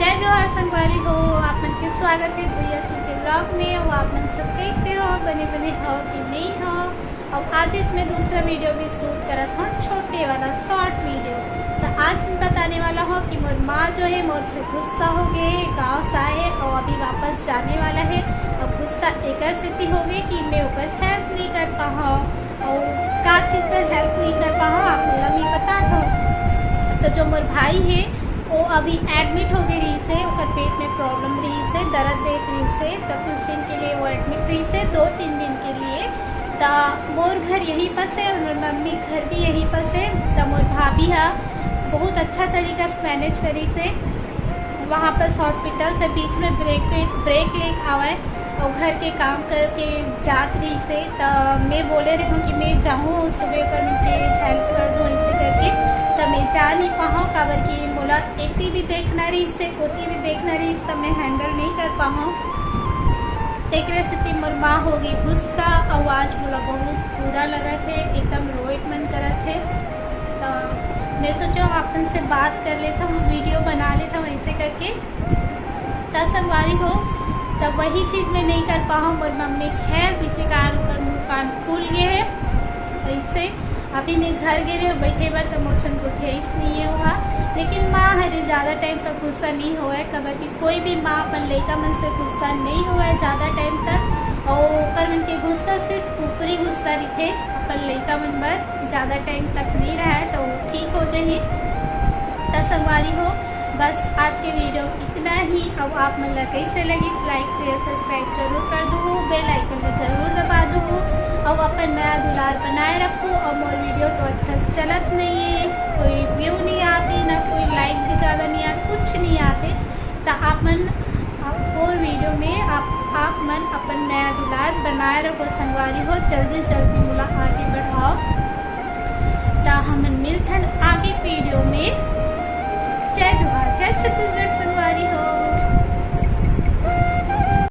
जय जोहार संगवारी हो। आप मन के स्वागत है भैया के ब्लॉग में। और आप मन सब कैसे हो, बने बने हो कि नहीं हो। और आज इसमें दूसरा वीडियो भी शूट करा था, छोटे वाला शॉर्ट वीडियो। तो आज मैं बताने वाला हूँ कि मोर माँ जो है मोर से गुस्सा हो गए, गाँव से आए और अभी वापस जाने वाला है। और गुस्सा एक स्थिति हो गई कि मैं ऊपर हेल्प नहीं कर पाऊँ और का चीज़ पर हेल्प नहीं कर पाऊँ आप लोग मैं बता दो। तो जो मोर भाई है वो अभी एडमिट हो गई रही से, उसका पेट में प्रॉब्लम रही से, दर्द देख रही से। तो कुछ दिन के लिए वो एडमिट रही से, 2-3 दिन के लिए। तो मोर घर यहीं पर से और मोर मम्मी घर भी यहीं पर से। तो मोर भाभी है बहुत अच्छा तरीका से मैनेज करी से, वहाँ पर हॉस्पिटल से बीच में ब्रेक ले आवे और घर के काम करके जात रही से। तो मैं बोले रही हूँ कि मैं जाऊँ सुबह कर मुझे हेल्प कर दूँ ऐसे करके। तो मैं जा नहीं पाऊँ काबर की बोला इतनी भी देखना रही से, उतनी भी देखना रही से, मैं हैंडल नहीं कर पाऊँ। एक स्थिति मोर माँ हो गई गुस्सा। आवाज़ बोला बहुत बुरा लगा थे, एकदम रोइट मन करा थे। तो मैं सोचा अपन से बात कर लेता हूँ, वीडियो बना लेता हूँ ऐसे करके। तो संगवारी हो तब वही चीज़ मैं नहीं कर पाऊँ। मोर मम्मी खैर इसी कारण कर मुँह कान फूल गए है ऐसे। अभी मैं घर गिरे बैठे बार तो मोशन को ठेस नहीं है हुआ। लेकिन माँ हरे ज़्यादा टाइम तक गुस्सा नहीं हुआ है कबर की कोई भी माँ अपन लड़का मन से गुस्सा नहीं हुआ है ज़्यादा टाइम तक। और कर मन के गुस्सा सिर्फ ऊपरी गुस्सा रही थे, अपन लड़का मन पर ज़्यादा टाइम तक नहीं रहा है तो ठीक हो जाए। तो संगवारी हो बस आज के वीडियो इतना ही। अब आप मन कैसे लगी लाइक शेयर सब्सक्राइब जरूर कर दूँ, बेल आइकन को जरूर दबा दूँ और अपन नया दुलार बनाए रखूँ। और मोर वीडियो तो अच्छा से चलत नहीं है, कोई व्यू नहीं आते ना कोई लाइक भी ज़्यादा नहीं आते, कुछ नहीं आते। तो आप मन और वीडियो में आप मन अपन नया दुलार बनाए रखो संगवारी हो। जल्दी से जल्दी मुला आगे बढ़ाओ। तो हम मिलते हैं आगे वीडियो में। जय जोहार, जय छत्तीसगढ़।